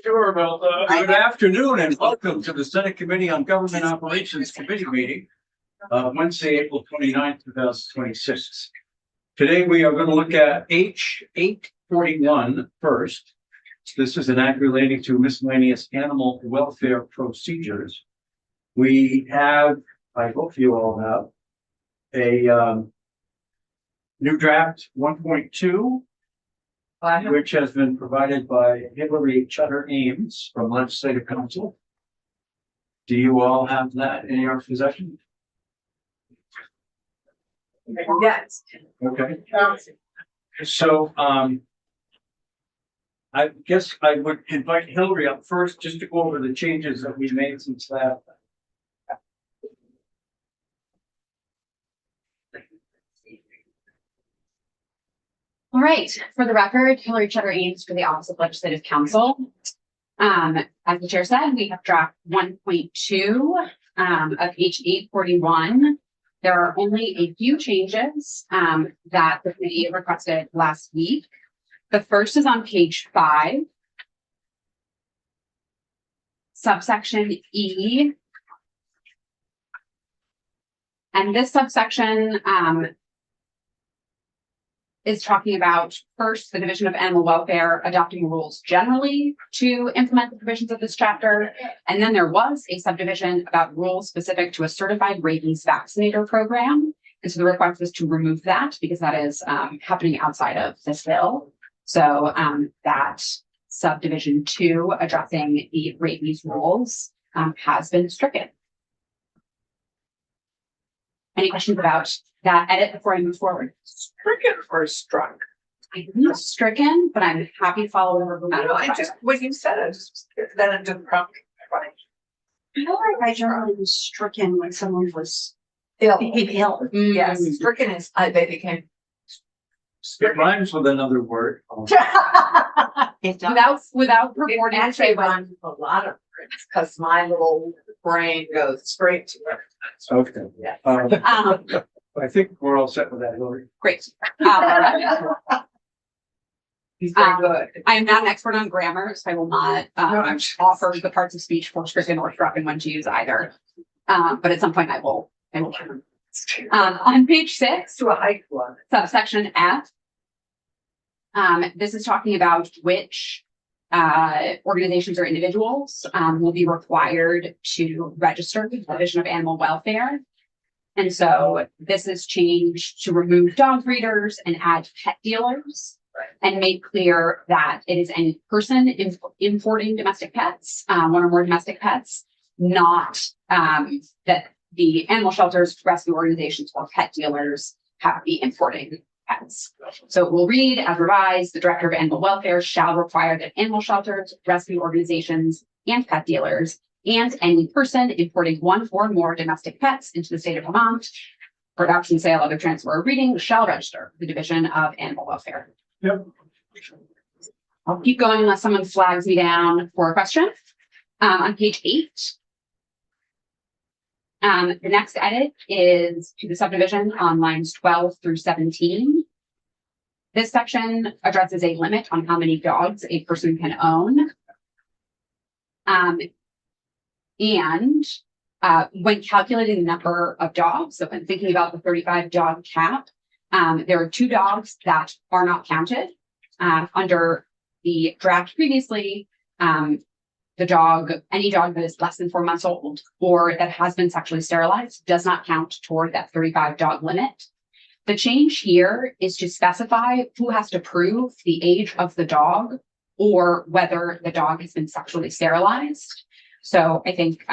Sure about that. Good afternoon and welcome to the Senate Committee on Government Operations Committee meeting, Wednesday, April 29th, 2026. Today we are going to look at H 841 first. This is an act relating to miscellaneous animal welfare procedures. We have, I hope you all have, a new draft 1.2. Which has been provided by Hillary Chutter Ames from Legislative Council. Do you all have that in your possession? Yes. Okay. So, I guess I would invite Hillary up first just to go over the changes that we made since that. All right, for the record, Hillary Chutter Ames for the Office of Legislative Counsel. As the chair said, we have draft 1.2 of H 841. There are only a few changes that the committee requested last week. The first is on page 5, subsection E. And this subsection is talking about first the Division of Animal Welfare adopting rules generally to implement the provisions of this chapter. And then there was a subdivision about rules specific to a certified rabies vaccinator program. And so the request was to remove that because that is happening outside of this bill. So that subdivision 2 addressing the rabies rules has been stricken. Any questions about that edit before I move forward? Stricken or struck? I think it's stricken, but I'm happy to follow over. I don't know, I just, when you said it, then it didn't prompt me. I feel like I generally was stricken when someone was Ill. ill. Yes, stricken is, they became. It rhymes with another word. Without purporting to Actually, say what. rhymes with a lot of words, because my little brain goes straight to it. Okay. Yeah. I think we're all set with that, Hillary. Great. He's very good. I am not an expert on grammar, so I will not offer the parts of speech for stricken or struck and when to use either. But at some point I will learn. On page 6, To a high one. subsection F. This is talking about which organizations or individuals will be required to register with the Division of Animal Welfare. And so this is changed to remove dog breeders and add pet dealers and make clear that it is any person importing domestic pets, one or more domestic pets, not that the animal shelters, rescue organizations, or pet dealers have to be importing pets. So it will read as revised, the Director of Animal Welfare shall require that animal shelters, rescue organizations, and pet dealers, and any person importing one or more domestic pets into the state of Vermont for adoption, sale, other transfer, or breeding shall register the Division of Animal Welfare. Yep. I'll keep going unless someone flags me down for a question. On page 8, the next edit is to the subdivision on lines 12 through 17. This section addresses a limit on how many dogs a person can own. And when calculating the number of dogs, so when thinking about the 35 dog cap, there are 2 dogs that are not counted. Under the draft previously, any dog that is less than 4 months old or that has been sexually sterilized does not count toward that 35 dog limit. The change here is to specify who has to prove the age of the dog or whether the dog has been sexually sterilized. So I think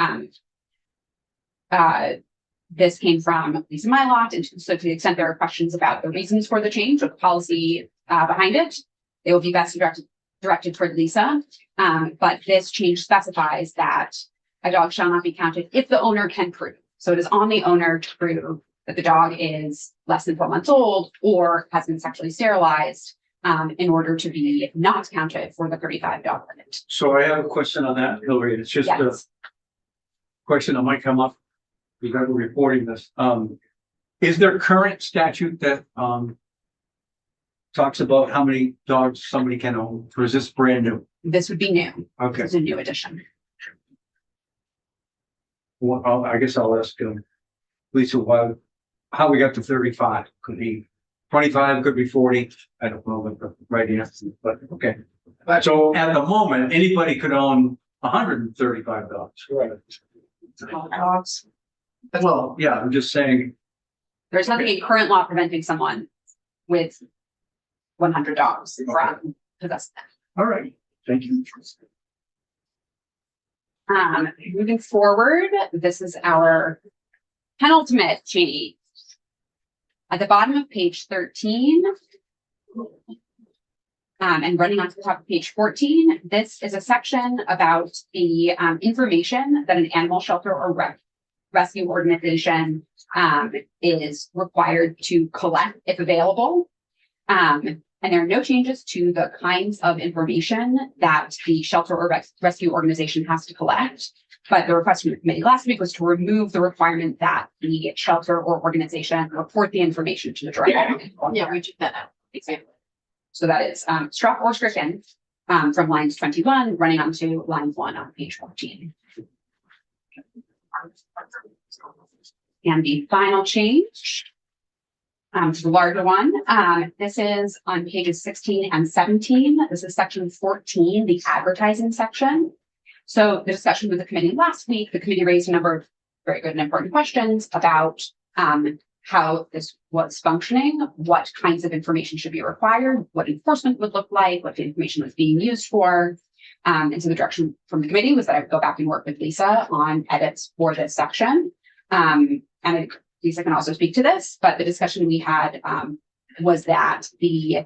this came from Lisa Mylott, and so to the extent there are questions about the reasons for the change or the policy behind it, they will be best directed toward Lisa. But this change specifies that a dog shall not be counted if the owner can prove. So it is on the owner to prove that the dog is less than 4 months old or has been sexually sterilized in order to be not counted for the 35 dog limit. So I have a question on that, Hillary. It's just a question that might come up because we're reporting this. Is there current statute that talks about how many dogs somebody can own, or is this brand new? This would be new. Okay, It's a new addition. well, I guess I'll ask Lisa how we got to 35. Could be 25, could be 40. I don't know what the right answer is, but okay. So at the moment, anybody could own $135. Right. Dogs. Well, Yeah, I'm just saying, There's nothing in current law preventing someone with 100 dogs from possessing them. all right, thank you. Moving forward, this is our penultimate change. At the bottom of page 13, and running on to the top of page 14, this is a section about the information that an animal shelter or rescue organization is required to collect if available. And there are no changes to the kinds of information that the shelter or rescue organization has to collect. But the request from the committee last week was to remove the requirement that the shelter or organization report the information to the director. yeah, we took that out. Exactly. So that is struck or stricken from lines 21 running on to line 1 on page 14. And the final change, to the larger one, this is on pages 16 and 17. This is section 14, the advertising section. So the discussion with the committee last week, the committee raised a number of very good and important questions about how this was functioning, what kinds of information should be required, what enforcement would look like, what the information was being used for. And so the direction from the committee was that I would go back and work with Lisa on edits for this section. And Lisa can also speak to this, but the discussion we had was that the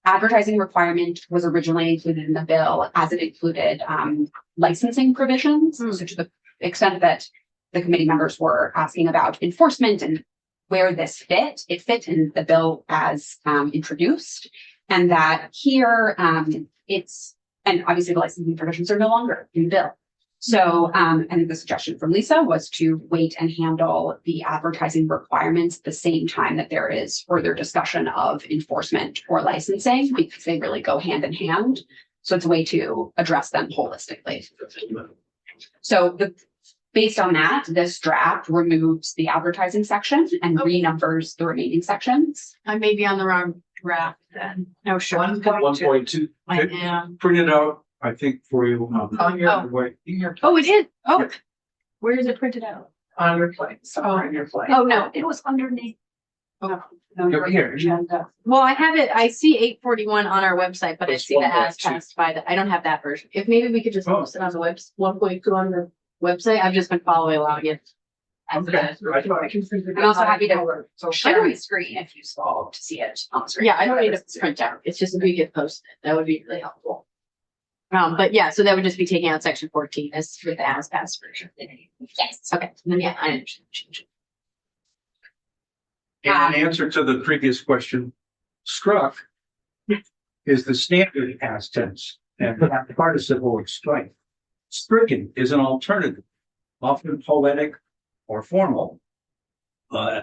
advertising requirement was originally included in the bill as it included licensing provisions. So to the extent that the committee members were asking about enforcement and where this fit, it fit in the bill as introduced, and that here and obviously the licensing provisions are no longer in the bill. So, and the suggestion from Lisa was to wait and handle the advertising requirements at the same time that there is further discussion of enforcement or licensing, because they really go hand in hand. So it's a way to address them holistically. So based on that, this draft removes the advertising section and renumbers the remaining sections. I may be on the wrong draft then. No, sure. 1.2. I am. Print it out, I think, for you. On your- Wait. Oh, it is. Oh, Yeah. where is it printed out? On your plate. Somewhere on your plate. Oh, no, it was underneath. Oh. You're here. Well, I have it. I see 841 on our website, but I It's see the as 1.2. passed by that. I don't have that version. If maybe we could just Oh. post it on the 1.2 on the website. I've just been following along it. I'm also happy to share my screen if useful to see it on the screen. Yeah, I don't need to print out. It's just if we could post it, that would be really helpful. But yeah, so that would just be taking out section 14 as with the as passed version. Yes. Okay, then yeah, I understand. In answer to the previous question, struck is the standard past tense and the participle of strike. Stricken is an alternative, often poetic or formal,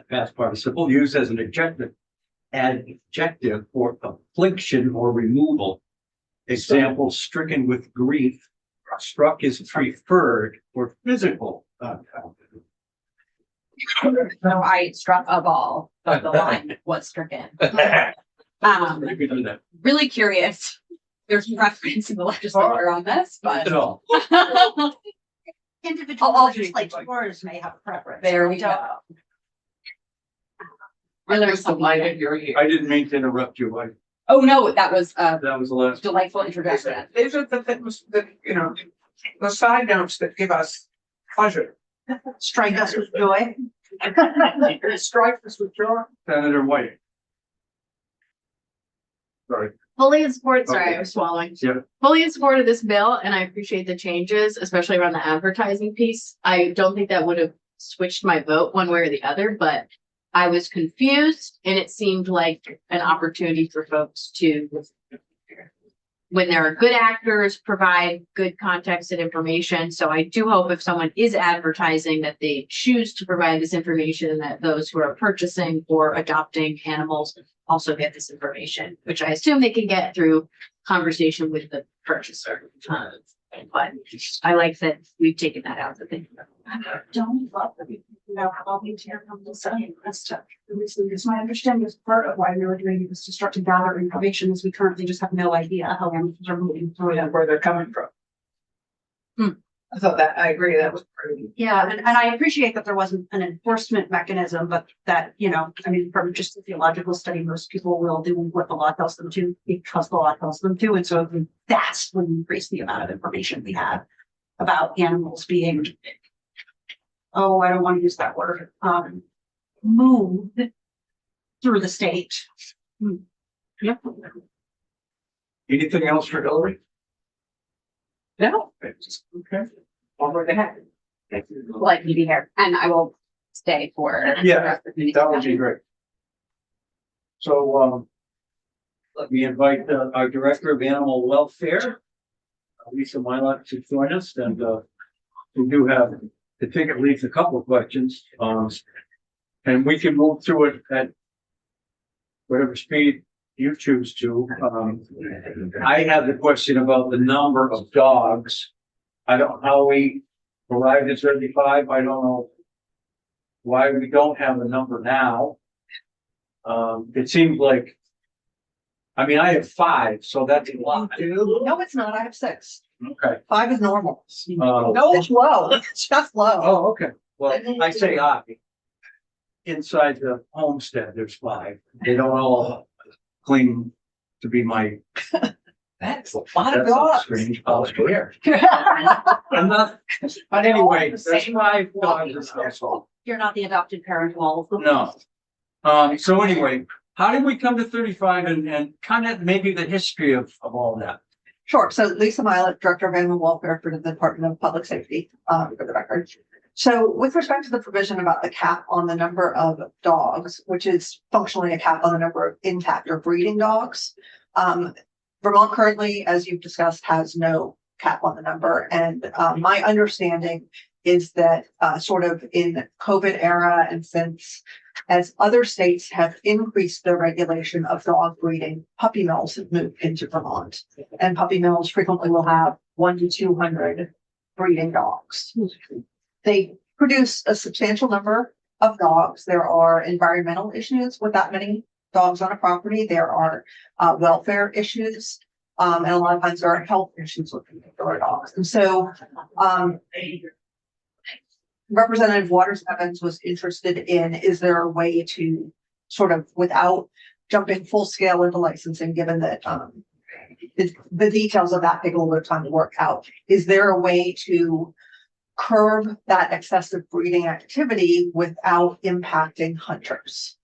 past participle used as an adjective for affliction or removal. Example, stricken with grief. Struck is preferred for physical contact. So I struck a ball, but the line was stricken. You can do that. Really curious. There's reference in the legislature on this, but No. Individual I'll legislators may have a preference. there we go. I learned something. I didn't mean to interrupt you. Oh, no, that was a That was the last. delightful introduction. These are the things that, you know, the side notes that give us pleasure. Strike us with joy. Strike this with joy. Senator White. Sorry. Fully in support, sorry, Okay. I was swallowing. Yeah. Fully in support of this bill, and I appreciate the changes, especially around the advertising piece. I don't think that would have switched my vote one way or the other, but I was confused and it seemed like an opportunity for folks to, when there are good actors, provide good context and information. So I do hope if someone is advertising that they choose to provide this information, that those who are purchasing or adopting animals also get this information, which I assume they can get through conversation with the purchaser. But I like that we've taken that out of the thing. Don't love that we know how the entire company study as to the reason. It's my understanding is part of why we were doing it was to start to gather information, as we currently just have no idea how animals are moving through it. Where they're coming from. I thought that, I agree, that was pretty. Yeah, and I appreciate that there wasn't an enforcement mechanism, but that, you know, I mean, from just a theological study, most people will do what the law tells them to because the law tells them to. And so that's when increase the amount of information we have about animals being, oh, I don't want to use that word, moved through the state. Yep. Anything else for Hillary? No, Okay. over the head. Like me to be here, and I will stay for. the Yeah, rest of the that would be discussion. great. So, let me invite our Director of Animal Welfare, Lisa Mylott, to join us, and, we do have, the ticket leaves a couple of questions, and we can move through it at whatever speed you choose to. I have the question about the number of dogs. I don't know how we arrived at 35. I don't know why we don't have a number now. It seems like, I mean, I have 5, so that's a lot. No, it's not. I have 6. Okay. 5 is normal. No. It's low. It's just low. Oh, okay. Well, I say I. Inside the homestead, there's 5. They don't all claim to be my. That's a lot of That's dogs. strange. I'll swear. I'm not, but anyway, there's 5 dogs in the household. You're not the adopted parent of all of them. No. So anyway, how did we come to 35 and kind of maybe the history of all that? Sure. So Lisa Mylott, Director of Animal Welfare for the Department of Public Safety, for the record. So with respect to the provision about the cap on the number of dogs, which is functionally a cap on the number of intact or breeding dogs, Vermont currently, as you've discussed, has no cap on the number. And my understanding is that sort of in COVID era and since as other states have increased their regulation of dog breeding, puppy mills have moved into Vermont. And puppy mills frequently will have 100 to 200 breeding dogs. They produce a substantial number of dogs. There are environmental issues with that many dogs on a property. There are welfare issues. And a lot of times there are health issues with particular dogs. And so Representative Waters Evans was interested in, is there a way to sort of, without jumping full scale into licensing, given that the details of that take a little bit of time to work out, is there a way to curb that excessive breeding activity without impacting hunters?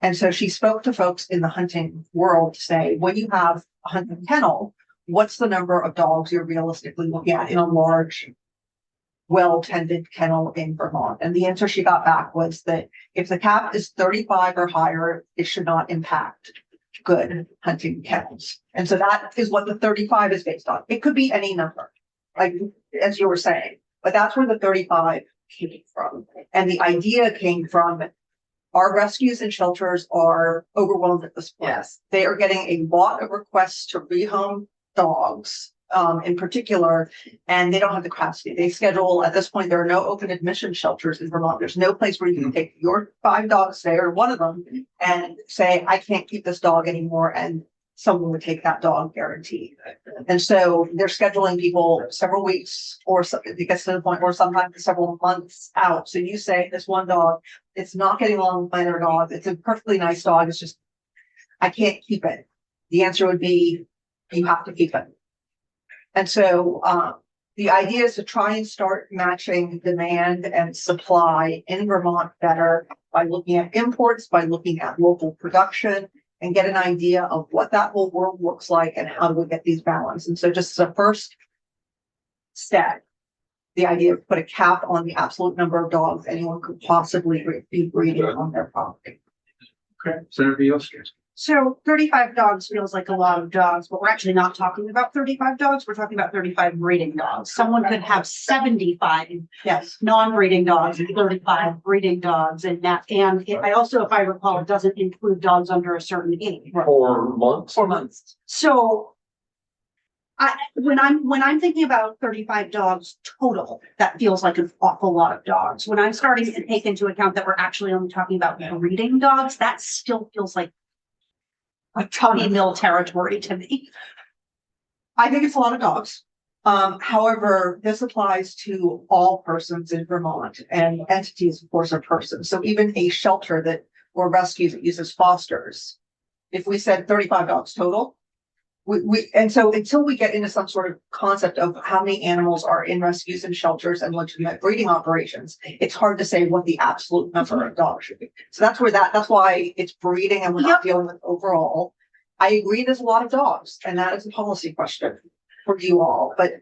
And so she spoke to folks in the hunting world to say, when you have a hunting kennel, what's the number of dogs you're realistically looking at in a large, well-tended kennel in Vermont? And the answer she got back was that if the cap is 35 or higher, it should not impact good hunting kennels. And so that is what the 35 is based on. It could be any number, like as you were saying, but that's where the 35 came from. And the idea came from our rescues and shelters are overwhelmed at this point. Yes. They are getting a lot of requests to rehome dogs, in particular, and they don't have the capacity. They schedule, at this point, there are no open admission shelters in Vermont. There's no place where you can take your 5 dogs there, one of them, and say, I can't keep this dog anymore, and someone would take that dog guaranteed. And so they're scheduling people several weeks, or it gets to the point where sometimes several months out. So you say this one dog, it's not getting along with my other dog. It's a perfectly nice dog. It's just, I can't keep it. The answer would be, you have to keep it. And so the idea is to try and start matching demand and supply in Vermont better by looking at imports, by looking at local production, and get an idea of what that whole world looks like and how do we get these balanced. And so just as a first step, the idea of put a cap on the absolute number of dogs anyone could possibly be breeding on their property. Okay, Senator Yost. So 35 dogs feels like a lot of dogs, but we're actually not talking about 35 dogs. We're talking about 35 breeding dogs. Someone could have 75 Yes. non-breeding dogs and 35 breeding dogs, and that, and I also, if I recall, it doesn't include dogs under a certain age. 4 months. 4 months. So When I'm thinking about 35 dogs total, that feels like an awful lot of dogs. When I'm starting to take into account that we're actually only talking about breeding dogs, that still feels like a tubby mill territory to me. I think it's a lot of dogs. However, this applies to all persons in Vermont, and entities, of course, are persons. So even a shelter that or rescues that uses fosters, if we said 35 dogs total, and so until we get into some sort of concept of how many animals are in rescues and shelters and legitimate breeding operations, it's hard to say what the absolute number of dogs should be. So that's why it's breeding and we're not dealing with overall. I agree there's a lot of dogs, and that is a policy question for you all, but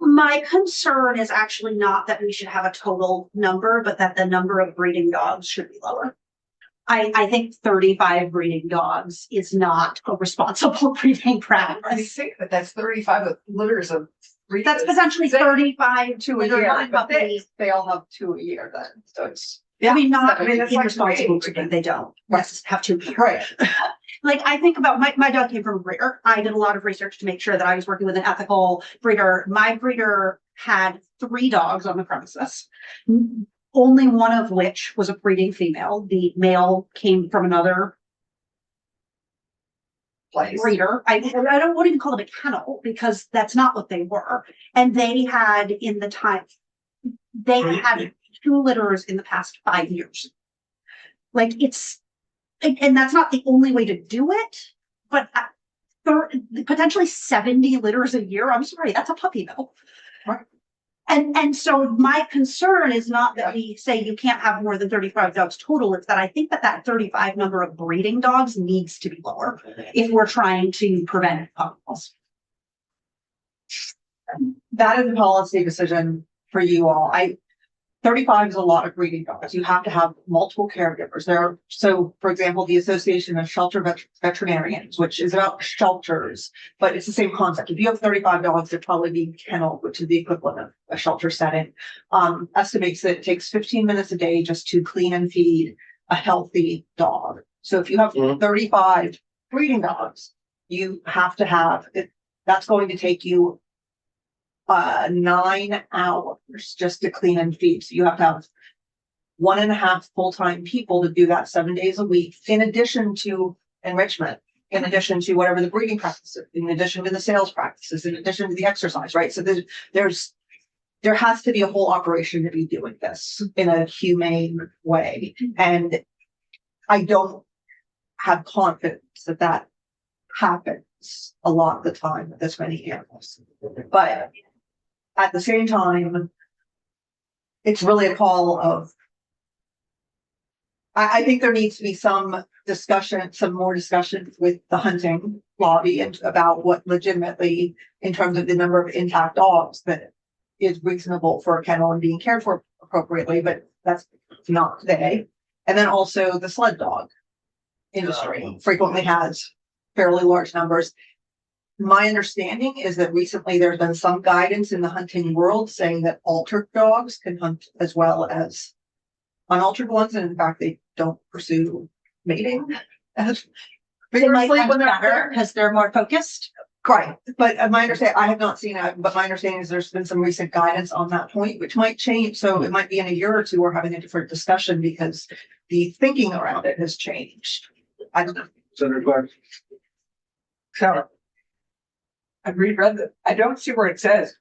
My concern is actually not that we should have a total number, but that the number of breeding dogs should be lower. I think 35 breeding dogs is not a responsible breeding I practice. think that that's 35 litters of. That's potentially 35 2 a litter year, but puppies. they all have 2 a year then, so it's. I mean, not I mean, that's like irresponsible to breeding. them, they don't. Yes, have to. Right. Like, I think about my dog came from a breeder. I did a lot of research to make sure that I was working with an ethical breeder. My breeder had 3 dogs on the premises. Only one of which was a breeding female. The male came from another Place. breeder. I wouldn't even call them a kennel because that's not what they were. And they had they had 2 litters in the past 5 years. Like and that's not the only way to do it, but potentially 70 litters a year. I'm sorry, that's a puppy mill. Right. And so my concern is not that we say you can't have more than 35 dogs total. It's that I think that 35 number of breeding dogs needs to be lower if we're trying to prevent puppy mills. That is a policy decision for you all. 35 is a lot of breeding dogs. You have to have multiple caregivers there. So, for example, the Association of Shelter Veterinarians, which is about shelters, but it's the same concept. If you have 35 dogs, they're probably being kenneled, which is the equivalent of a shelter setting. Estimates that it takes 15 minutes a day just to clean and feed a healthy dog. So if you have 35 breeding dogs, you have to have it. That's going to take you 9 hours just to clean and feed. So you have to have 1.5 full-time people to do that 7 days a week, in addition to enrichment, in addition to whatever the breeding practices, in addition to the sales practices, in addition to the exercise, right? So there has to be a whole operation to be doing this in a humane way. And I don't have confidence that happens a lot of the time with this many animals. But at the same time, it's really a call of, I think there needs to be some more discussion with the hunting lobby and about what legitimately, in terms of the number of intact dogs, that is reasonable for a kennel and being cared for appropriately, but that's not today. And then also the sled dog industry frequently has fairly large numbers. My understanding is that recently there's been some guidance in the hunting world saying that altered dogs can hunt as well as unaltered ones, and in fact, they don't pursue mating as vigorously when they're there. Because they're more focused. Right, but my understanding, I have not seen it, but my understanding is there's been some recent guidance on that point, which might change. So it might be in a year or two, we're having a different discussion because the thinking around it has changed. I don't know. Senator Clark. So. I reread that. I don't see where it says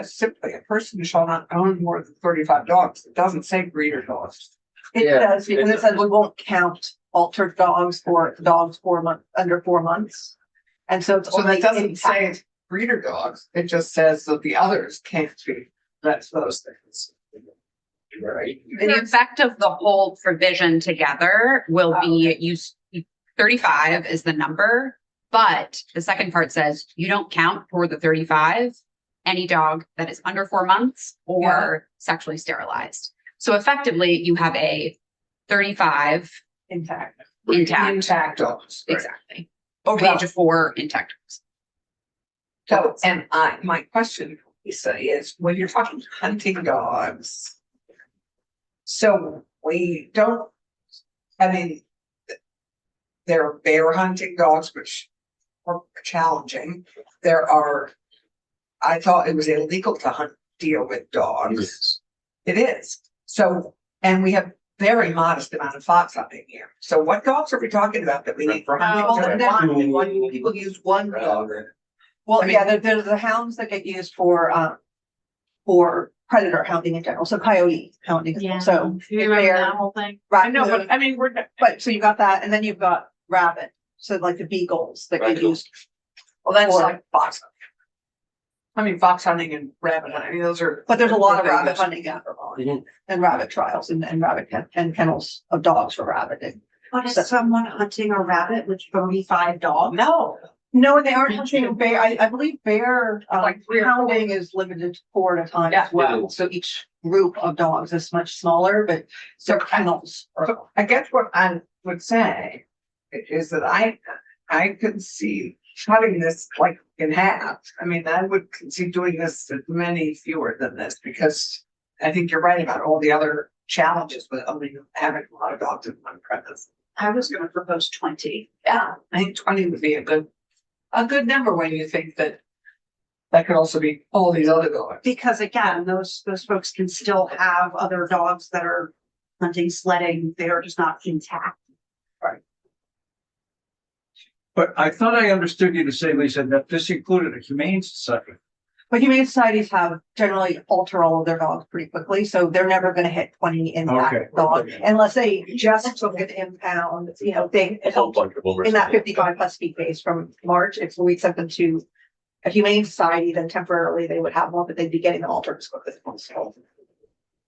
simply a person shall not own more than 35 dogs. It doesn't say breeder dogs. It does, because it says we won't count altered dogs for dogs under 4 months. And so it's So only that doesn't say intact. it's breeder dogs. It just says that the others can't be. That's those things. Right. The effect of the whole provision together will be 35 is the number, but the second part says you don't count for the 35 any dog that is under 4 months or sexually sterilized. So effectively you have a 35 Intact. intact. dogs. Right. Exactly. Over the age of 4 intact dogs. So, and my question, Lisa, is when you're talking hunting dogs, so we don't, I mean, there are bear hunting dogs, which more challenging. There are, I thought it was illegal to hunt deer with dogs. It is. So, and we have very modest amount of fox hunting here. So what dogs are we talking about that we need for hunting? People use one dog. Well, I mean- yeah, there's the hounds that get used for predator hounding in general, so coyote hounding. as well. Yeah. So Do you remember bear, that whole thing? I know, raccoon, but I mean, we're, but so you got that, and then you've got rabbit, so like the beagles that get used. well, that's Or- like fox hunting. I mean, fox hunting and rabbit hunting, I mean, those are. But there's a lot of they're rabbit used. hunting in Vermont and rabbit trials and rabbit and kennels of dogs for rabbiting. But is someone hunting a rabbit with 35 dogs? No, No, they aren't hunting bear. I believe bear, Like 3 or 4. hounding is limited to 4 at a time Yeah, as well. So each group of dogs is much smaller, but So- their kennels are. so I guess what I would say is that I could see cutting this like in half. I mean, I would see doing this with many fewer than this, because I think you're right about all the other challenges with only having a lot of dogs in one premise. I was gonna propose 20. Yeah, I think 20 would be a good number when you think that that could also be all these other dogs. Because again, those folks can still have other dogs that are hunting, sledding, they are just not intact. But I thought I understood you to say, Lisa, that this included a humane society. But humane societies have generally alter all of their dogs pretty quickly, so they're never gonna hit 20 Okay. intact dogs unless they just took an impound, they. In that 55 plus speed base from March, if we sent them to a humane society, then temporarily they would have one, but they'd be getting them altered as quickly as possible.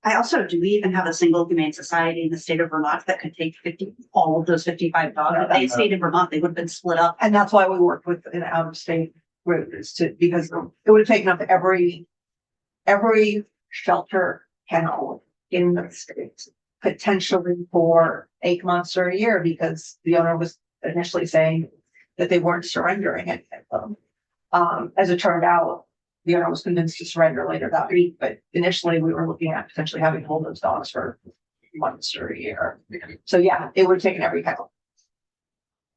I also, do we even have a single humane society in the state of Vermont that could take all of those 55 dogs? If they stayed in Vermont, they would have been split up. And that's why we worked with an out-of-state group, because it would have taken up every shelter kennel in the state, potentially for 8 months or a year, because the owner was initially saying that they weren't surrendering any of them. As it turned out, the owner was convinced to surrender later that week, but initially we were looking at potentially having to hold those dogs for months or a year. So yeah, it would have taken every kennel.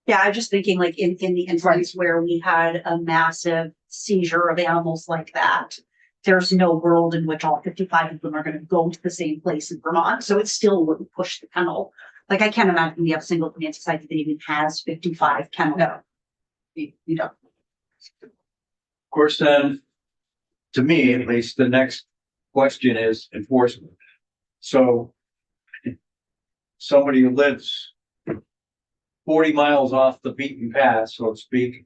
Yeah, I'm just thinking like in the instance where we had a massive seizure of animals like that, there's no world in which all 55 of them are going to go to the same place in Vermont. So it still wouldn't push the kennel. Like I can't imagine we have a single humane society that even has 55 kennels. No. You don't. Of course, then, to me, at least, the next question is enforcement. So somebody who lives 40 miles off the beaten path, so to speak,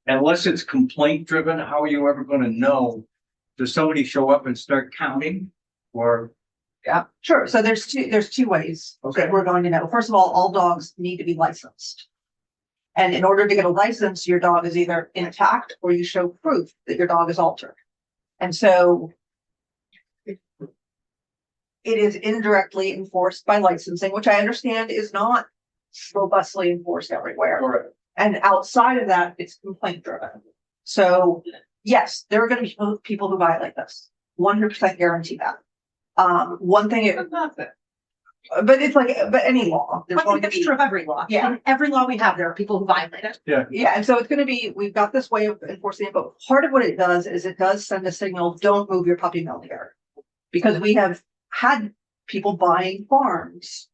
unless it's complaint driven, how are you ever going to know? Does somebody show up and start counting? Or Yeah, sure. So there's two ways Okay. that we're going to know. First of all dogs need to be licensed. And in order to get a license, your dog is either intact or you show proof that your dog is altered. And so it is indirectly enforced by licensing, which I understand is not robustly enforced everywhere. And outside of that, it's complaint driven. So yes, there are going to be people who violate this. 100% guarantee that. One thing, but it's like, but any law, there's I going think to that's be, true of every law. Yeah. In every law we have, there are people who violate it. yeah, and so it's gonna be, we've got this way of enforcing it, but part of what it does is it does send a signal, don't move your puppy mill here. Because we have had people buying farms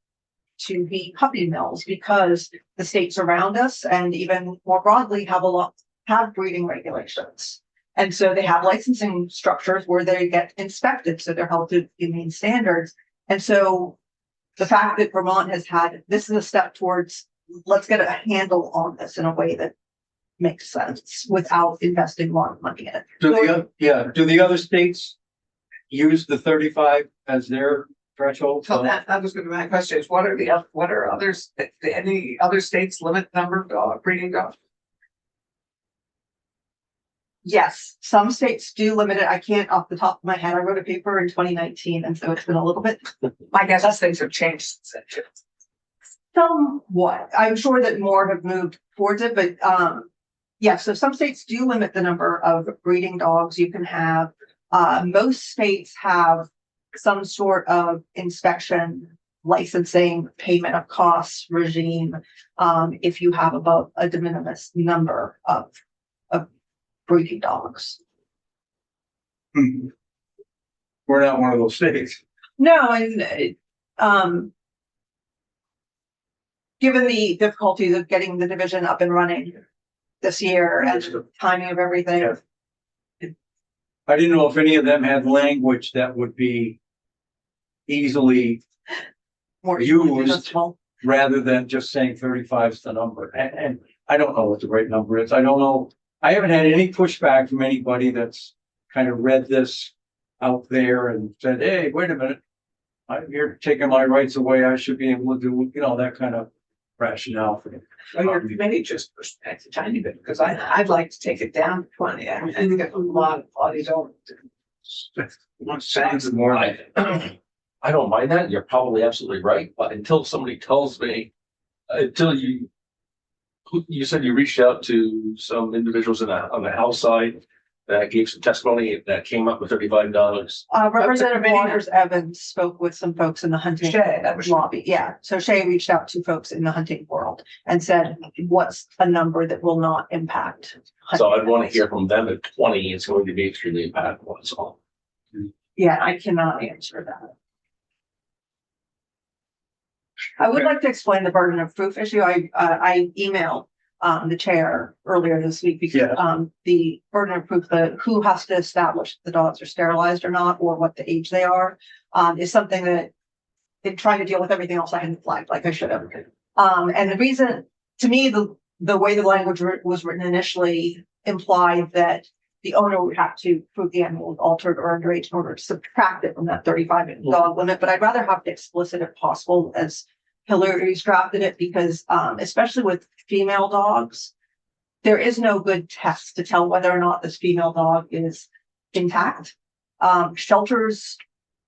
to be puppy mills because the states around us and even more broadly have breeding regulations. And so they have licensing structures where they get inspected, so they're held to humane standards. And so the fact that Vermont has had, this is a step towards, let's get a handle on this in a way that makes sense without investing a lot of money in it. do the other states use the 35 as their threshold? So that was gonna be my question, is what are others, any other states limit number of breeding dogs? Yes, some states do limit it. I can't off the top of my head. I wrote a paper in 2019, and so it's been a little bit My guess is things have changed since then. somewhat. I'm sure that more have moved towards it, but yeah, so some states do limit the number of breeding dogs you can have. Most states have some sort of inspection licensing, payment of costs regime, if you have about a de minimis number of breeding dogs. We're not one of those states. No, and given the difficulties of getting the division up and running this year and the timing of everything, Yeah. I didn't know if any of them had language that would be easily more Used. digestible. rather than just saying 35 is the number. And I don't know what the right number is. I don't know. I haven't had any pushback from anybody that's kind of read this out there and said, hey, wait a minute. You're taking my rights away. I should be able to do, that kind of rationale for it. Well, your committee just pushed back a tiny bit, because I'd like to take it down to 20. I think a lot of bodies don't. Sounds more like. I don't mind that. You're probably absolutely right, but until somebody tells me, you said you reached out to some individuals on the House side that gave some testimony that came up with $35. Representative committee. Waters Evans spoke with some folks in the hunting Shay, that was lobby. Yeah, so Shay reached out to folks in the hunting world and said, what's a number that will not impact? So hunting I'd want to animals? hear from them at 20, it's going to be extremely impactful, that's all. Yeah, I cannot answer that. I would like to explain the burden of proof issue. I emailed the chair earlier this week because Yeah. the burden of proof, who has to establish if the dogs are sterilized or not, or what the age they are, is something that in trying to deal with everything else I hadn't flagged like I should have. And the reason, to me, the way the language was written initially implied that the owner would have to prove the animal was altered or underage in order to subtract it from that 35 dog limit. But I'd rather have it explicit if possible, as Hillary's drafted it, because especially with female dogs, there is no good test to tell whether or not this female dog is intact. Shelters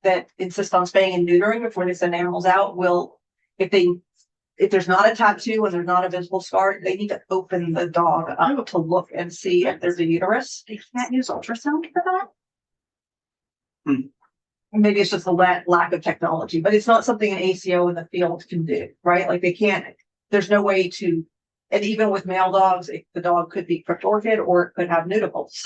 that insist on spaying and neutering before they send animals out will, if there's not a tattoo and there's not a visible scar, they need to open the dog up to look and see if there's a uterus. They can't use ultrasound for that? Maybe it's just a lack of technology, but it's not something an ACO in the field can do, right? Like they can't, there's no way to, and even with male dogs, the dog could be cryptorchid or it could have nudibles,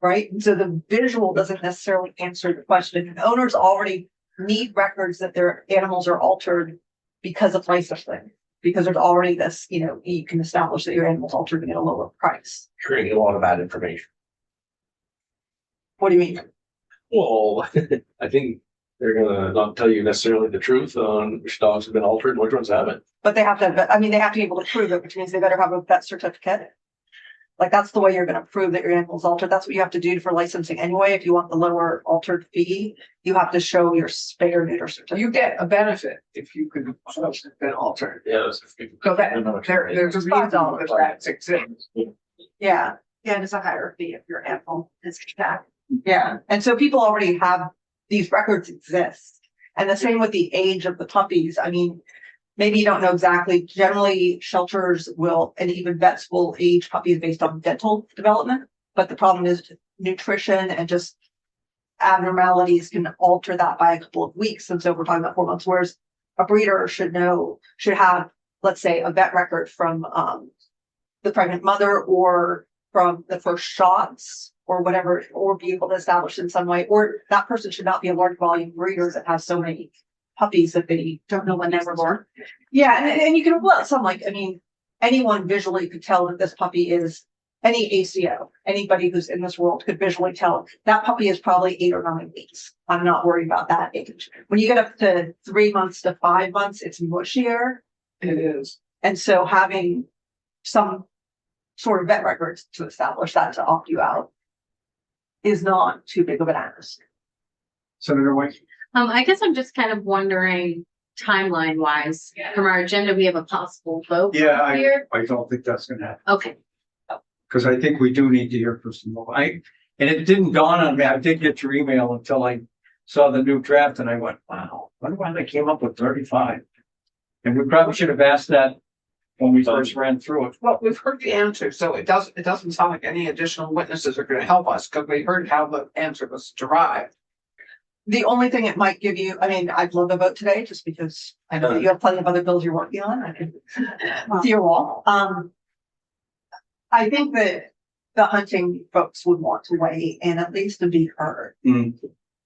right? And so the visual doesn't necessarily answer the question. And owners already need records that their animals are altered because of licensing, because there's already this, you can establish that your animal's altered at a lower price. Creating a lot of bad information. What do you mean? Well, I think they're gonna not tell you necessarily the truth on which dogs have been altered and which ones haven't. But they have to, they have to be able to prove it, which means they better have a vet certificate. Like that's the way you're gonna prove that your animal's altered. That's what you have to do for licensing anyway. If you want the lower altered fee, you have to show your spay or neuter certificate. You get a benefit if you can show it's been altered. Yes. So there's a reason that exists. Yeah, Yeah, it's a higher fee if your animal is intact. yeah. And so people already have, these records exist. And the same with the age of the puppies. Maybe you don't know exactly. Generally, shelters will, and even vets will age puppies based on dental development. But the problem is nutrition and just abnormalities can alter that by a couple of weeks. And so we're talking about 4 months, whereas a breeder should have, let's say, a vet record from the pregnant mother or from the first shots or whatever, or be able to establish in some way, or that person should not be a large volume breeder that has so many puppies that they Don't know when they were born. yeah, and you can rule out some, anyone visually could tell that this puppy is, any ACO, anybody who's in this world could visually tell that puppy is probably 8 or 9 weeks. I'm not worried about that age. When you get up to 3 months to 5 months, it's mushier. It is. And so having some sort of vet records to establish that to opt you out is not too big of an ask. Senator White? I guess I'm just kind of wondering timeline wise, from our agenda, we have a possible vote Yeah, here. I don't think that's gonna happen, Okay, because I think we do need to hear from some more. And it didn't dawn on me, I did get your email until I saw the new draft and I went, wow, I wonder why they came up with 35. And we probably should have asked that when we first ran through it. Well, we've heard the answer, so it doesn't sound like any additional witnesses are gonna help us, because we heard how the answer was derived. The only thing it might give you, I mean, I'd love a vote today just because I know that you have plenty of other bills you're working on. I can see you all. I think that the hunting folks would want to weigh in at least and be heard. Mm.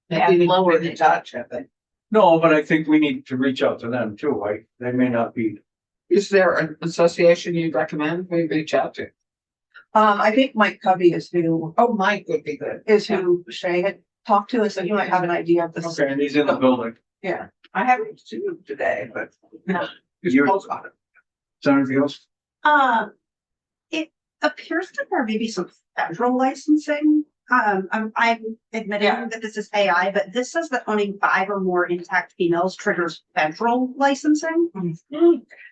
Yeah, lower the touch, I think. No, but I think we need to reach out to them too. They may not be. Is there an association you'd recommend we reach out to? I think Mike Covey is who Mike would be good. Shay had talked to us, so you might have an idea of this. Okay, and he's in the building. Yeah. I haven't seen him today, but. No. You're- Close on it. Is there anything else? It appears that there may be some federal licensing. I'm admitting that this is AI, but this says that owning 5 or more intact females triggers federal licensing.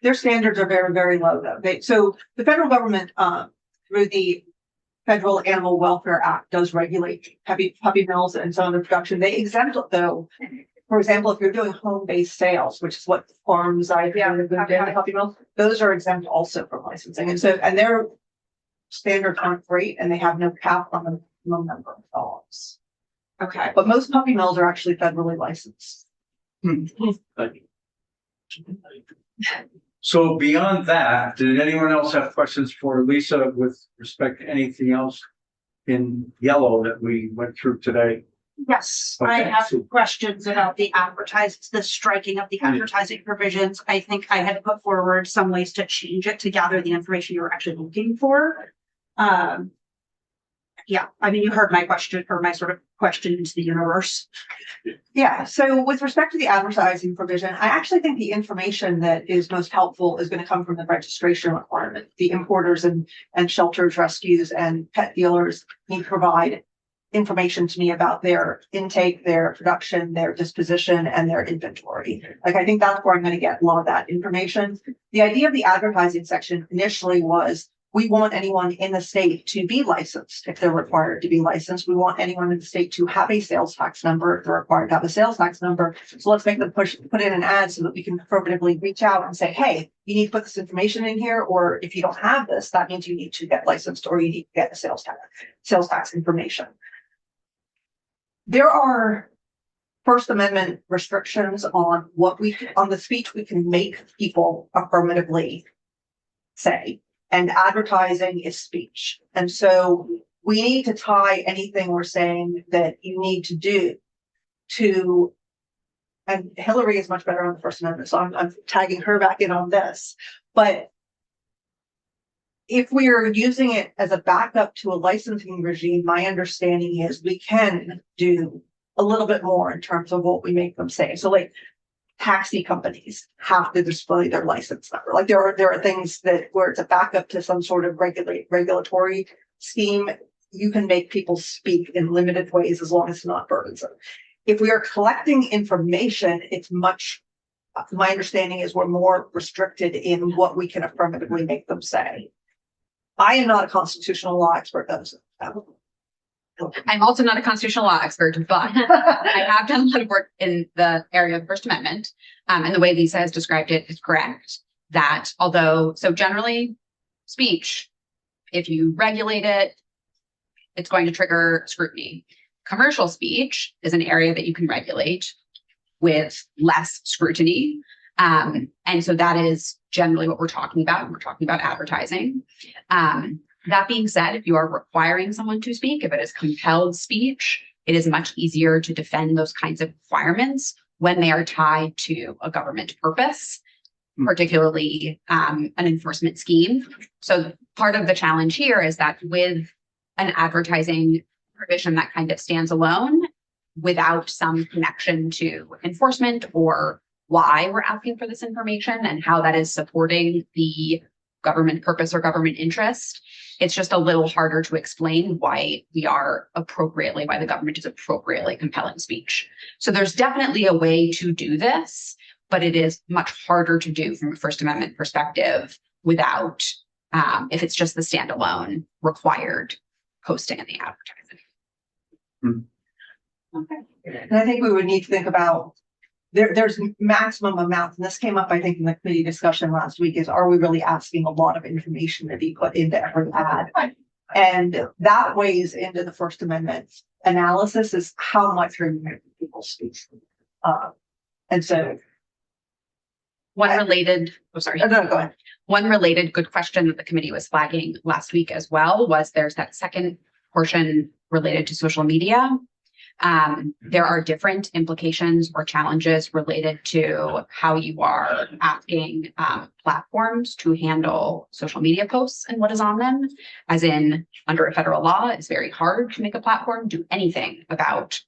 Their standards are very, very low though. So the federal government, through the Federal Animal Welfare Act does regulate puppy mills and some of the production. They exempt it though. For example, if you're doing home-based sales, which is what farms puppy mills, those are exempt also from licensing. And their standards aren't great and they have no cap on the number of dogs. Okay. But most puppy mills are actually federally licensed. So beyond that, did anyone else have questions for Lisa with respect to anything else in yellow that we went through today? Yes, I Okay, have so- questions about the the striking of the advertising provisions. I think I had put forward some ways to change it to gather the information you were actually looking for. Yeah, I mean, you heard my question or my sort of question into the universe. Yeah, so with respect to the advertising provision, I actually think the information that is most helpful is going to come from the registration requirement. The importers and shelters, rescues, and pet dealers need to provide information to me about their intake, their production, their disposition, and their inventory. Like, I think that's where I'm going to get a lot of that information. The idea of the advertising section initially was we want anyone in the state to be licensed if they're required to be licensed. We want anyone in the state to have a sales tax number if they're required to have a sales tax number. So let's make them put in an ad so that we can affirmatively reach out and say, hey, you need to put this information in here, or if you don't have this, that means you need to get licensed or you need to get a sales tax information. There are First Amendment restrictions on on the speech we can make people affirmatively say. And advertising is speech. And so we need to tie anything we're saying that you need to do to, and Hillary is much better on the First Amendment, so I'm tagging her back in on this. But if we are using it as a backup to a licensing regime, my understanding is we can do a little bit more in terms of what we make them say. So like, taxi companies have to display their license number. Like there are things that where it's a backup to some sort of regulatory scheme. You can make people speak in limited ways as long as it's not burdensome. If we are collecting information, it's much, my understanding is we're more restricted in what we can affirmatively make them say. I am not a constitutional law expert, though. I'm also not a constitutional law expert, but I have done a lot of work in the area of First Amendment. And the way Lisa has described it is correct. That so generally speech, if you regulate it, it's going to trigger scrutiny. Commercial speech is an area that you can regulate with less scrutiny. And so that is generally what we're talking about when we're talking about advertising. That being said, if you are requiring someone to speak, if it is compelled speech, it is much easier to defend those kinds of requirements when they are tied to a government purpose, particularly an enforcement scheme. So part of the challenge here is that with an advertising provision that kind of stands alone without some connection to enforcement or why we're asking for this information and how that is supporting the government purpose or government interest, it's just a little harder to explain why the government is appropriately compelling speech. So there's definitely a way to do this, but it is much harder to do from a First Amendment perspective without, if it's just the standalone required posting in the advertising. Okay. And I think we would need to think about there's maximum amounts, and this came up, I think, in the committee discussion last week, is are we really asking a lot of information to be put into every ad? And that weighs into the First Amendment analysis is how much are you people speak. And so, One related, oh, sorry. no, go ahead. One related good question that the committee was flagging last week as well was there's that second portion related to social media. There are different implications or challenges related to how you are asking platforms to handle social media posts and what is on them. As in, under a federal law, it's very hard to make a platform do anything about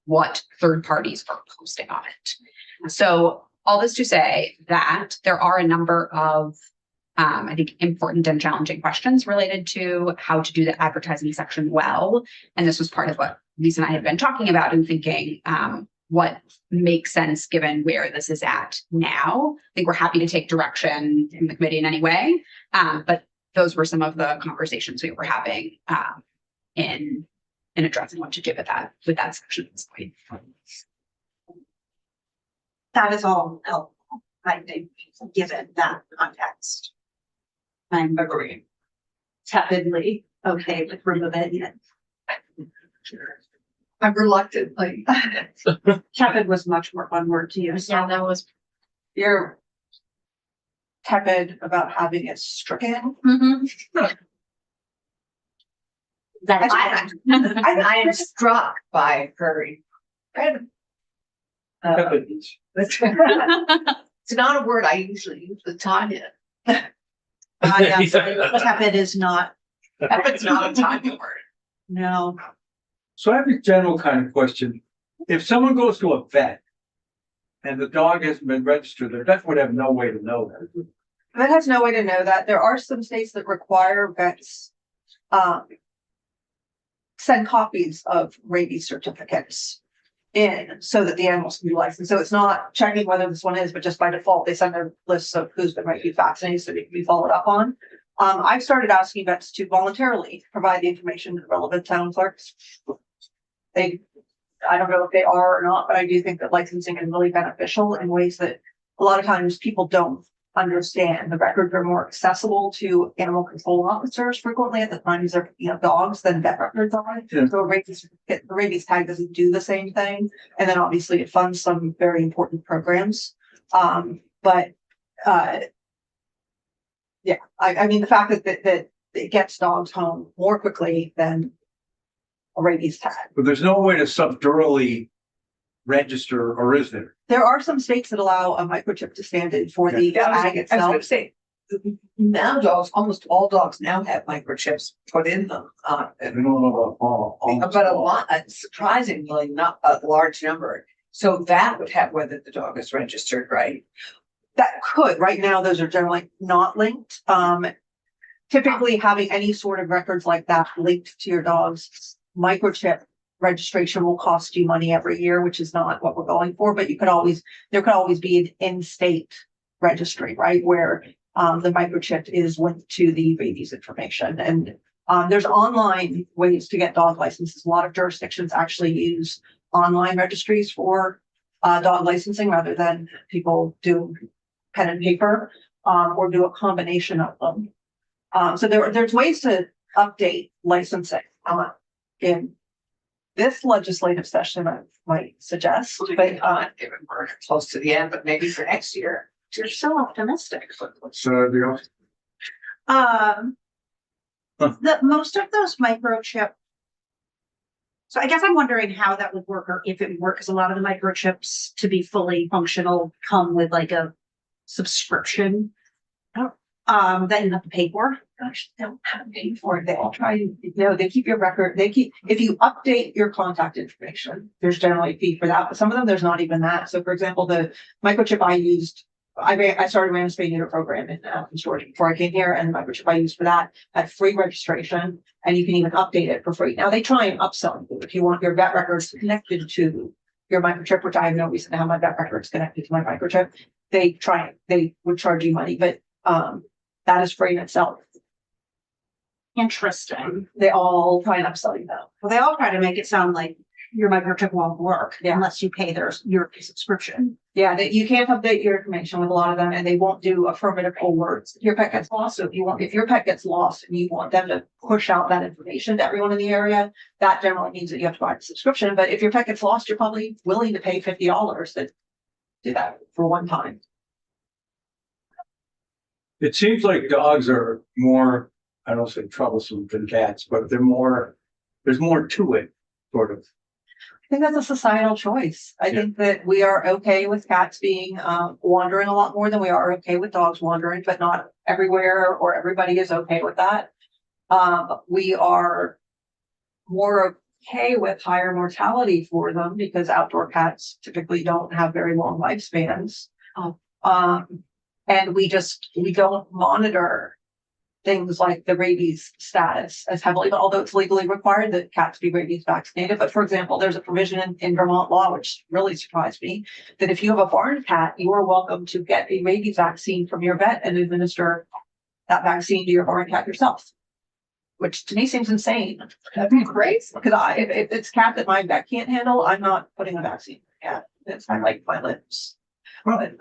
what third parties are posting on it. So all this to say that there are a number of I think important and challenging questions related to how to do the advertising section well. And this was part of what Lisa and I had been talking about and thinking what makes sense given where this is at now. I think we're happy to take direction in the committee in any way. But those were some of the conversations we were having in addressing what to do with that section at this point. That is all helpful, I think, given that context. I'm Agreed. tepidly okay with removing it. I'm reluctantly. Tepid was much more fun word to use. Yeah, that was. You're tepid about having it stricken. That's I am struck by her. It's not a word I usually use with Tanya. Yeah, tepid is not, It's not a Tanya word. no. So I have a general kind of question. If someone goes to a vet and the dog hasn't been registered, the vet would have no way to know that. Vet has no way to know that. There are some states that require vets send copies of rabies certificates in so that the animals can be licensed. So it's not checking whether this one is, but just by default, they send a list of who's been ready to be vaccinated so they can be followed up on. I've started asking vets to voluntarily provide the information to the relevant town clerks. I don't know if they are or not, but I do think that licensing is really beneficial in ways that a lot of times people don't understand. The records are more accessible to animal control officers frequently at the times they're picking up dogs than vet records are. Yeah. So the rabies tag doesn't do the same thing. And then obviously it funds some very important programs. Yeah, I mean, the fact that it gets dogs home more quickly than a rabies tag. But there's no way to subdurally register, or is there? There are some states that allow a microchip to stand in for the Yeah, tag I was itself. gonna say, now dogs, almost all dogs now have microchips put in them. I don't know about all. But a lot, surprisingly, not a large number. So that would have whether the dog is registered, right? That could, right now, those are generally not linked. Typically having any sort of records like that linked to your dog's microchip registration will cost you money every year, which is not what we're going for, but there could always be an in-state registry, right? Where the microchip is linked to the rabies information. And there's online ways to get dog licenses. A lot of jurisdictions actually use online registries for dog licensing rather than people do pen and paper or do a combination of them. So there's ways to update licensing in this legislative session, I might suggest, but Given we're close to the end, but maybe for next year. You're so optimistic. So, The most of those microchip. So I guess I'm wondering how that would work or if it would work, because a lot of the microchips to be fully functional come with like a subscription. That you have to pay for. gosh, they don't have to pay for it. They all try, they keep your record. If you update your contact information, there's generally a fee for that, but some of them, there's not even that. So for example, the microchip I used, I started ran a spay neuter program in Georgia before I came here, and the microchip I used for that had free registration, and you can even update it for free. Now they try and upsell you if you want your vet records connected to your microchip, which I have no reason to have my vet records connected to my microchip. They would charge you money, but that is free in itself. Interesting. They all try and upsell you though. Well, they all try to make it sound like your microchip won't work Yeah. unless you pay your subscription. Yeah, that you can't update your information with a lot of them, and they won't do affirmative alerts. If your pet gets lost, so if your pet gets lost and you want them to push out that information to everyone in the area, that generally means that you have to buy a subscription. But if your pet gets lost, you're probably willing to pay $50 to do that for one time. It seems like dogs are more, I don't say troublesome than cats, but there's more to it, sort of. I think that's a societal choice. I Yeah. think that we are okay with cats being wandering a lot more than we are okay with dogs wandering, but not everywhere or everybody is okay with that. We are more okay with higher mortality for them because outdoor cats typically don't have very long lifespans. Oh. And we don't monitor things like the rabies status as heavily, although it's legally required that cats be rabies vaccinated. But for example, there's a provision in Vermont law, which really surprised me, that if you have a barn cat, you are welcome to get a rabies vaccine from your vet and administer that vaccine to your barn cat yourself. Which to me seems insane. That'd be great, because if it's a cat that my vet can't handle, I'm not putting a vaccine on a cat. It's I like my lips. But,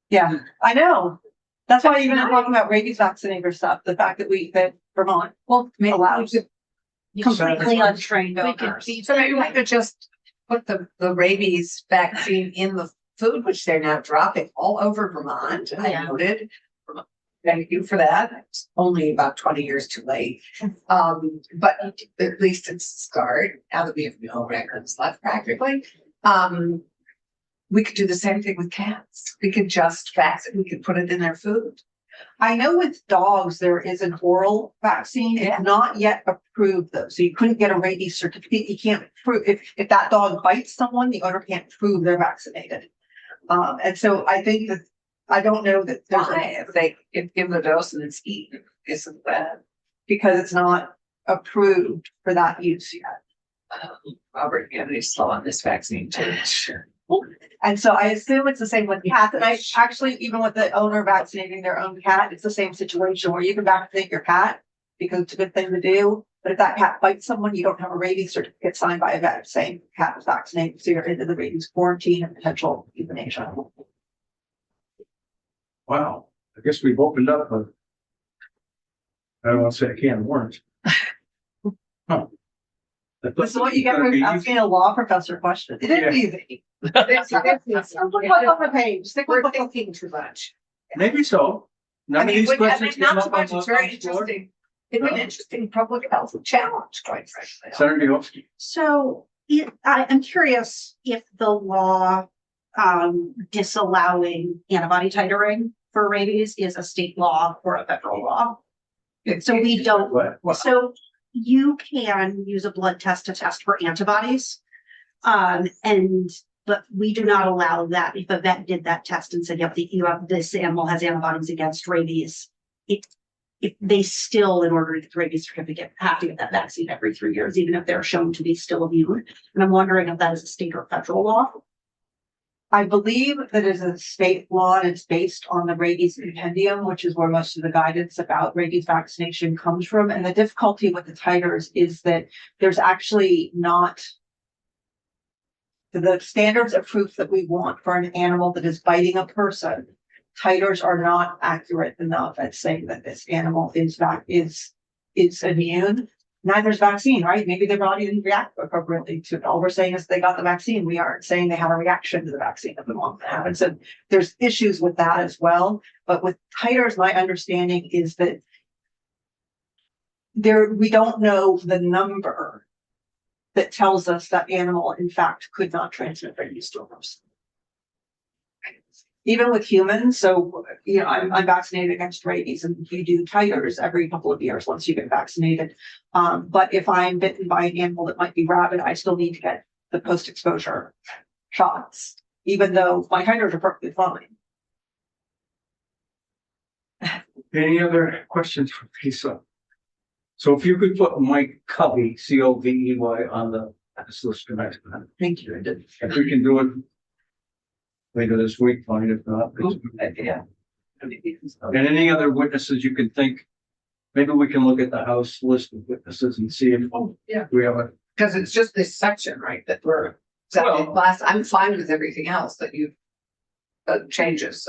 yeah, I know. That's why even talking about rabies vaccinator stuff, the fact that Vermont allows. Completely untrained We could owners. be- So maybe we could just put the rabies vaccine in the food, which they're now dropping all over Vermont. I Yeah. noted. Thank you for that. It's only about 20 years too late. But at least it's a start, now that we have no records left practically. We could do the same thing with cats. We could just we could put it in their food. I know with dogs, there is an oral vaccine. Yeah. It's not yet approved though. So you couldn't get a rabies certificate. You can't prove, if that dog bites someone, the owner can't prove they're vaccinated. And so I think that, I don't know that there's, Why? If they give the dose and it's eaten, isn't that? because it's not approved for that use yet. Robert Kennedy's slow on this vaccine too. Sure. And so I assume it's the same with cats. And I actually, even with the owner vaccinating their own cat, it's the same situation where you can vaccinate your cat because it's a good thing to do. But if that cat bites someone, you don't have a rabies certificate signed by a vet saying cat was vaccinated. So you're into the rabies quarantine and potential euthanasia. Wow, I guess we've opened up a. I don't want to say a can of worms. Huh. This is what you get for asking a law professor question. It Yeah. is easy. We're Look on the page. Stick with the thinking too much. Maybe so. None I of mean, these I questions mean, came not so up on much, it's the very floor. interesting. It's an No. interesting public health challenge, quite frankly. Senator Yost, So I'm curious if the law disallowing antibody titering for rabies is a state law or a federal law. So we don't, what? so you can use a blood test to test for antibodies. But we do not allow that. If a vet did that test and said, yep, this animal has antibodies against rabies, if they still, in order to get the rabies certificate, have to get that vaccine every 3 years, even if they're shown to be still immune. And I'm wondering if that is a state or federal law. I believe that is a state law and it's based on the rabies compendium, which is where most of the guidance about rabies vaccination comes from. And the difficulty with the titers is that there's actually not the standards of proof that we want for an animal that is biting a person. Titers are not accurate enough at saying that this animal is immune. Neither is vaccine, right? Maybe their body didn't react appropriately to it. All we're saying is they got the vaccine. We aren't saying they had a reaction to the vaccine that we want to have. And so there's issues with that as well. But with titers, my understanding is that we don't know the number that tells us that animal, in fact, could not transmit rabies to a person. Even with humans, so, I'm vaccinated against rabies and you do titers every couple of years once you get vaccinated. But if I'm bitten by an animal that might be rabid, I still need to get the post-exposure shots, even though my titers are perfectly fine. Any other questions for Lisa? So if you could put Mike Covey, Covey, on this list tonight. Thank you. If we can do it later this week, fine. If not, Yeah. and any other witnesses you can think, maybe we can look at the House list of witnesses and see if Yeah. we have a Because it's just this section, right, that we're, Well- last, I'm fine with everything else that you changes.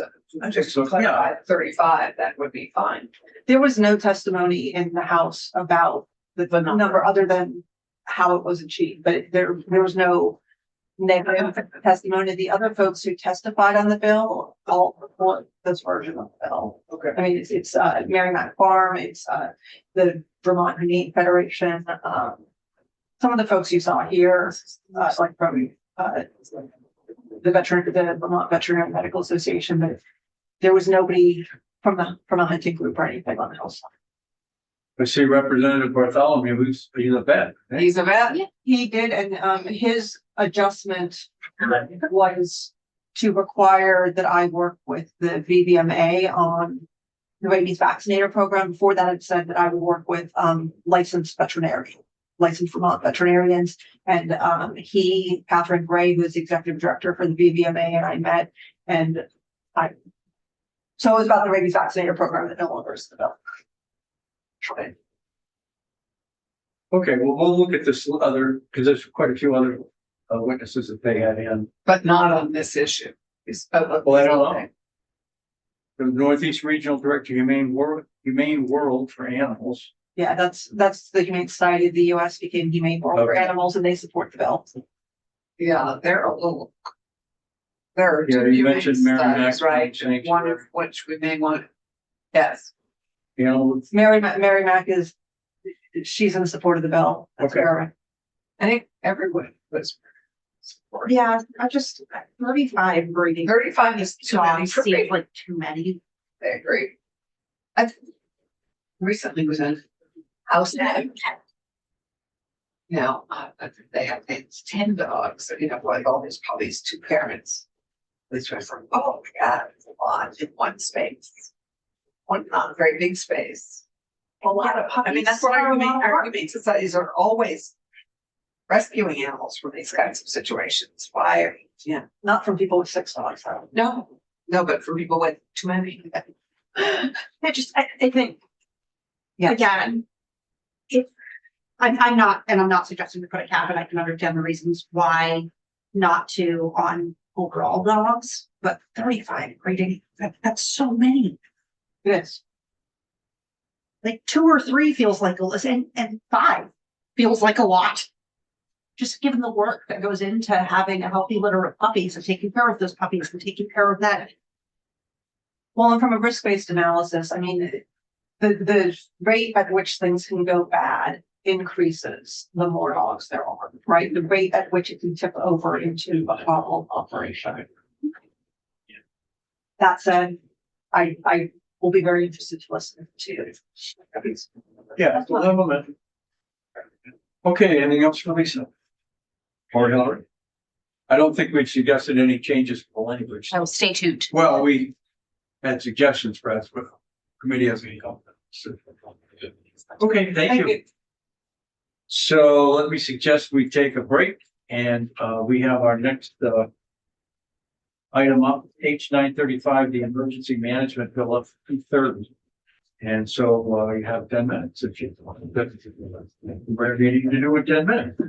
Just So, clarify 35, that would be fine. There was no testimony in the House about the number other than how it was achieved, but there was no negative testimony. The other folks who testified on the bill all support this version of the bill. Okay. I mean, it's Merrimack Farm, it's the Vermont Humane Federation, some of the folks you saw here, like from the Vermont Veterinary Medical Association, but there was nobody from a hunting group or anything on the House side. I see Representative Bartholomew, who's, he's a vet. He's a vet. He did, and his adjustment was to require that I work with the VVMA on the rabies vaccinator program. Before that, it said that I would work with licensed Vermont veterinarians. And Catherine Gray, who is the executive director for the VVMA, and I met, and so it was about the rabies vaccinator program that no longer is developed. Okay, well, we'll look at this other, because there's quite a few other witnesses that they had in. But not on this issue. Well, I don't know. The Northeast Regional Director, Humane World for Animals. Yeah, that's the Humane Society of the US became Humane World for Okay. Animals, and they support the bill. Yeah, they're a little. There are Yeah, two you mentioned humane Merrimack studies, right? Sanctuary. One of which we may want. Yes. You know, Mary Mack she's in support of the bill. That's Okay. where I think everyone was. Yeah, I just, 35 breeding 35 is too many dogs for seems me. like too many. I agree. I recently was in house now. Now, they have these 10 dogs, you know, like all these puppies, 2 parents. This was from, oh my God, it's a lot in one space. One not very big space. A lot of puppies. I mean, that's what are a lot of our work. humane societies are always rescuing animals from these kinds of situations. Why? Yeah, not from people with 6 dogs. though. no, but for people with too many. I think, Yeah. again, I'm not suggesting to put a cap, and I can understand the reasons why not to on overall dogs, but 35 breeding, that's so many. Yes. Like 2 or 3 feels like a list, and 5 feels like a lot. Just given the work that goes into having a healthy litter of puppies and taking care of those puppies and taking care of that. Well, and from a risk-based analysis, I mean, the rate at which things can go bad increases the more dogs there are, right? The rate at which it can tip over into a problem operation. That said, I will be very interested to listen to. yeah, we'll have a minute. Okay, anything else for Lisa? Or Hillary? I don't think we've suggested any changes to the language. Oh, stay tuned. Well, we had suggestions, perhaps, but committee hasn't come. Okay, thank you. So let me suggest we take a break, and we have our next item up, H 935, the emergency management bill up 2:30. And so you have 10 minutes if you want. We're meeting to do in 10 minutes.